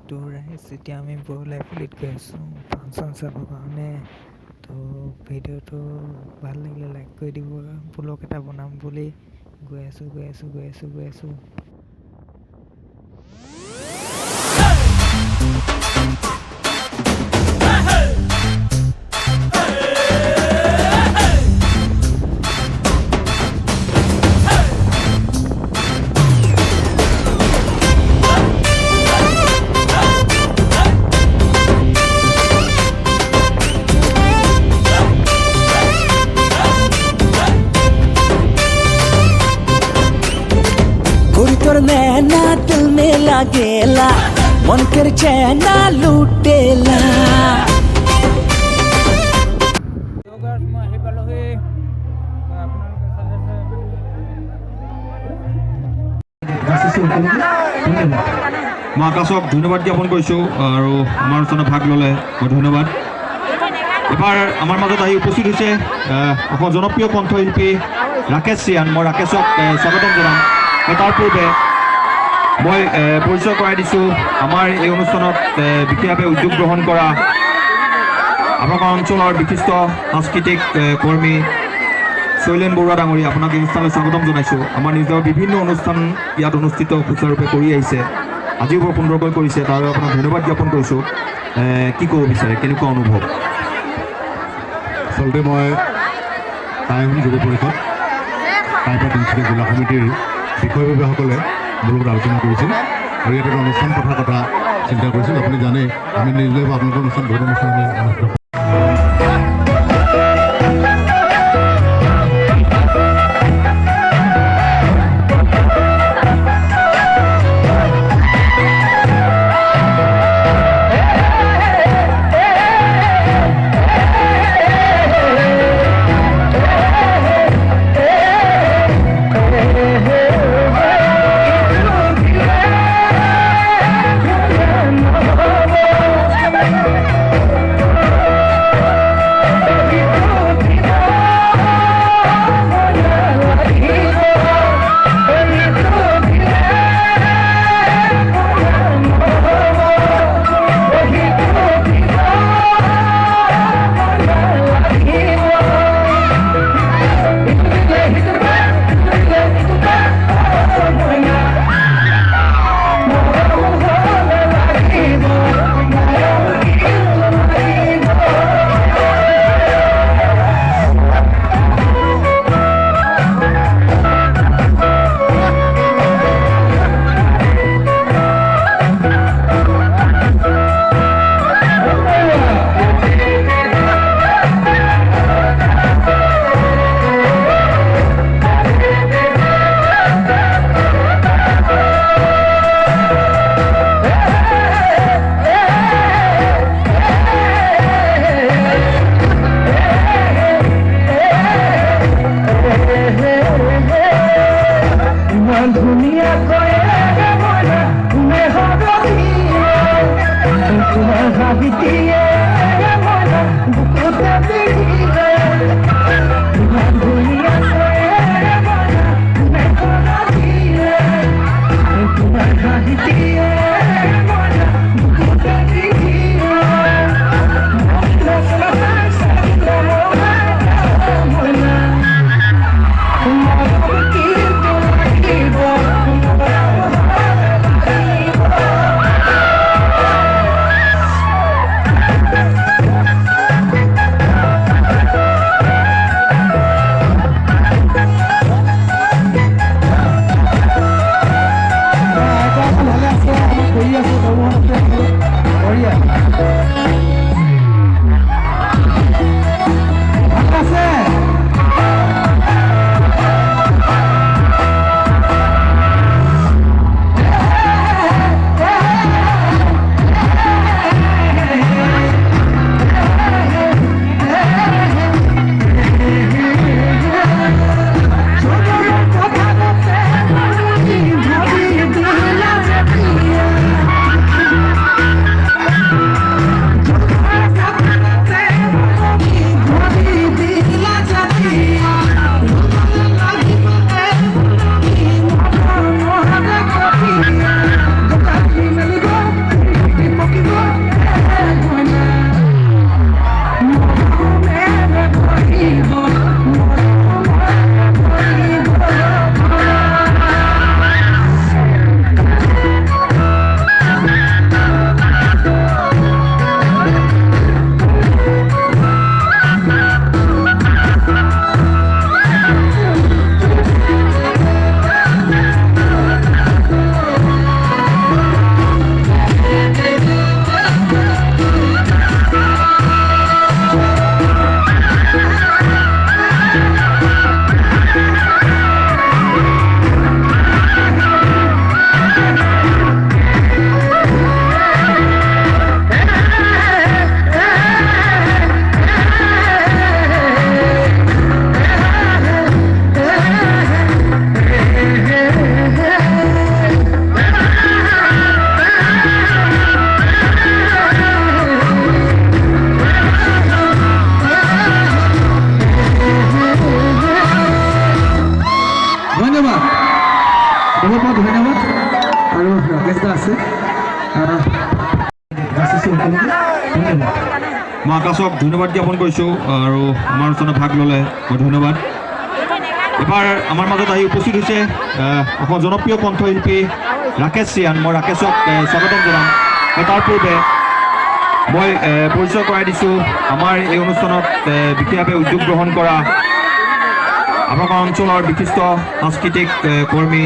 তো ৰাইজ এতিয়া আমি বৰলাইফুলিত গৈ আছোঁ ফাংচন চাবৰ কাৰণে। তো ভিডিঅ'টো ভাল লাগিলে লাইক কৰি দিব, ব্লগ এটা বনাম বুলি গৈ আছোঁ। तोर नैना दिल में लागेला, मन कर चैना लुटेला। মই আকাশক ধন্যবাদ জ্ঞাপন কৰিছোঁ আৰু আমাৰ অনুষ্ঠানত ভাগ ল'লে মই ধন্যবাদ। এবাৰ আমাৰ মাজত আহি উপস্থিত হৈছে অসমৰ জনপ্ৰিয় কণ্ঠশিল্পী ৰাকেশ চিয়ান। মই ৰাকেশক স্বাগতম জনাম। তাৰ পূৰ্বে মই পৰিচয় কৰাই দিছোঁ আমাৰ এই অনুষ্ঠানত বিশেষভাৱে উদ্যোগ গ্ৰহণ কৰা আপোনালোকৰ অঞ্চলৰ বিশিষ্ট সাংস্কৃতিক কৰ্মী শৈলেন বৰুৱা ডাঙৰীয়া। আপোনাক এই অনুষ্ঠানলৈ স্বাগতম জনাইছোঁ। আমাৰ নিজৰ বিভিন্ন অনুষ্ঠান ইয়াত অনুষ্ঠিত সুচাৰুৰূপে কৰি আহিছে, আজিও বৰ সুন্দৰকৈ কৰিছে, তাৰ বাবে আপোনাক ধন্যবাদ জ্ঞাপন কৰিছোঁ। কি ক'ব বিচাৰে, কেনেকুৱা অনুভৱ? আচলতে মই টাইম যুৱ পৰিষদ টাইপৰ তিনিচুকীয়া জিলা সমিতিৰ বিষয়ববীয়াসকলে মোৰ লগত আলোচনা কৰিছিল আৰু ইয়াত এটা অনুষ্ঠান পথাৰ কথা চিন্তা কৰিছিল। আপুনি জানে আমি নিজে আপোনালোকৰ অনুষ্ঠান বহুত অনুষ্ঠান আমি অনুষ্ঠিত কৰোঁ। মই আকাশক ধন্যবাদ জ্ঞাপন কৰিছোঁ আৰু আমাৰ অনুষ্ঠানত ভাগ ল'লে মই ধন্যবাদ। এবাৰ আমাৰ মাজত আহি উপস্থিত হৈছে অসমৰ জনপ্ৰিয় কণ্ঠশিল্পী ৰাকেশ চিয়ান। মই ৰাকেশক স্বাগতম জনাম। তাৰ পূৰ্বে মই পৰিচয় কৰাই দিছোঁ আমাৰ এই অনুষ্ঠানত বিশেষভাৱে উদ্যোগ গ্ৰহণ কৰা আমাৰ অঞ্চলৰ বিশিষ্ট সাংস্কৃতিক কৰ্মী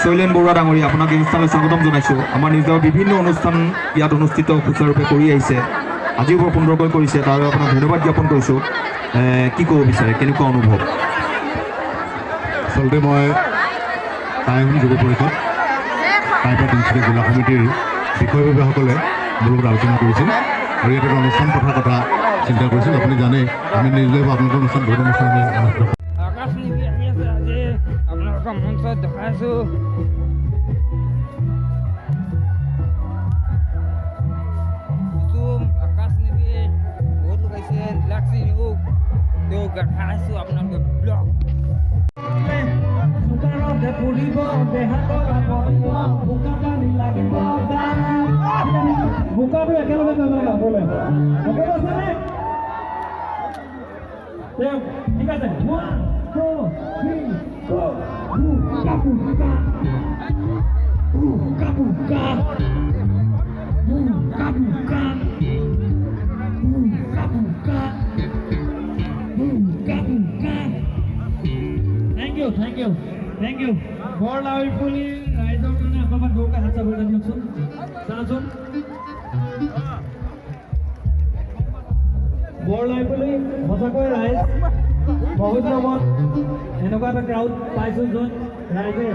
শৈলেন বৰুৱা ডাঙৰীয়া। আপোনাক এই অনুষ্ঠানলৈ স্বাগতম জনাইছোঁ। আমাৰ নিজৰ বিভিন্ন অনুষ্ঠান ইয়াত অনুষ্ঠিত সুচাৰুৰূপে কৰি আহিছে, আজিও বৰ সুন্দৰকৈ কৰিছে, তাৰ বাবে আপোনাক ধন্যবাদ জ্ঞাপন কৰিছোঁ। কি ক'ব বিচাৰে, কেনেকুৱা অনুভৱ? আচলতে মই টাইম যুৱ পৰিষদ টাইপৰ তিনিচুকীয়া জিলা সমিতিৰ বিষয়ববীয়াসকলে মোৰ লগত আলোচনা কৰিছিল আৰু ইয়াত এটা অনুষ্ঠান পথাৰ কথা চিন্তা কৰিছিল। আপুনি জানে আমি নিজে আপোনালোকৰ অনুষ্ঠান বহুত অনুষ্ঠান আমি আকাশ নিবি আহি আছে। আজি আপোনালোকৰ মঞ্চত দেখাইছোঁ কুসুম আকাশ নিবি বহুত লোক আহিছে। ৰিলাক্সি নিয়োগ তেওঁ দেখাইছোঁ আপোনালোকে ব্লগ বোকাটো একেলগে যাবলৈ ঠিক আছে। 1 2 3 go Thank you. বৰ লাউৰি পুলি ৰাইজৰ কাৰণে অকণমান দৌৰকে হাত চাবলৈ দিয়কচোন। চাওঁচোন বৰ লাউৰি পুলি সঁচাকৈ ৰাইজ বহুত লগত এনেকুৱা এটা ক্ৰাউড পাইছোঁ য'ত ৰাইজে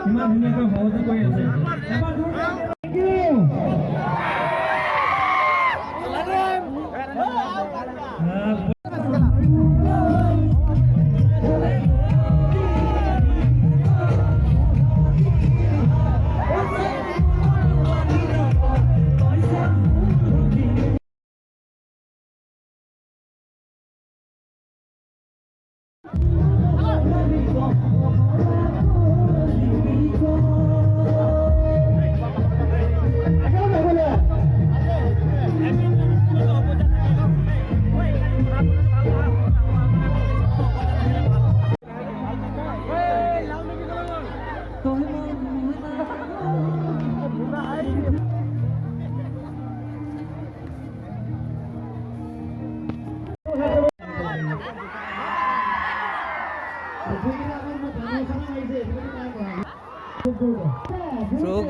ইমান ধুনীয়াকৈ সহযোগ কৰি আছে। এবাৰ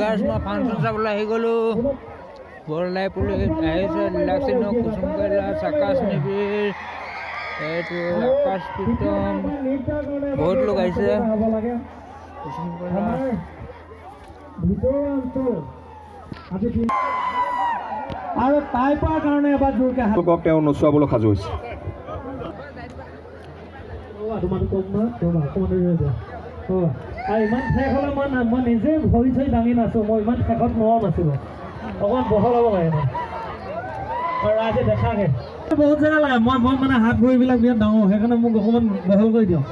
গাছ মই ফাংচন চাবলৈ আহি গ'লোঁ। বৰলাই পুলি আহিছে। ৰিলাক্সি নিয়োগ কুসুম কৈলাশ আকাশ নিবিড় এইটো আকাশ প্ৰীতম বহুত লোক আহিছে। কুসুম কৈলাশ আৰু তাই পোৱাৰ কাৰণে এবাৰ জোৰকে তেওঁ নচুৱাবলৈ সাজু হৈছে। ইমান শেষ হ'লে মই নিজে ভৰি চৰি দাঙি নাচোঁ। মই ইমান শেষত নোৱাৰো নাছিলোঁ। অকণমান বহল হ'ব লাগে ৰাইজে দেখাকে বহুত জেগা লাগে। মই মানে হাত ভৰিবিলাক বিৰাট ডাঙৰ, সেইকাৰণে মোক অকণমান বহল কৰি দিয়ক।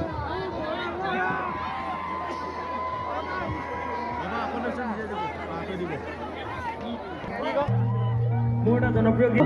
মোৰ এটা জনপ্ৰিয় গীত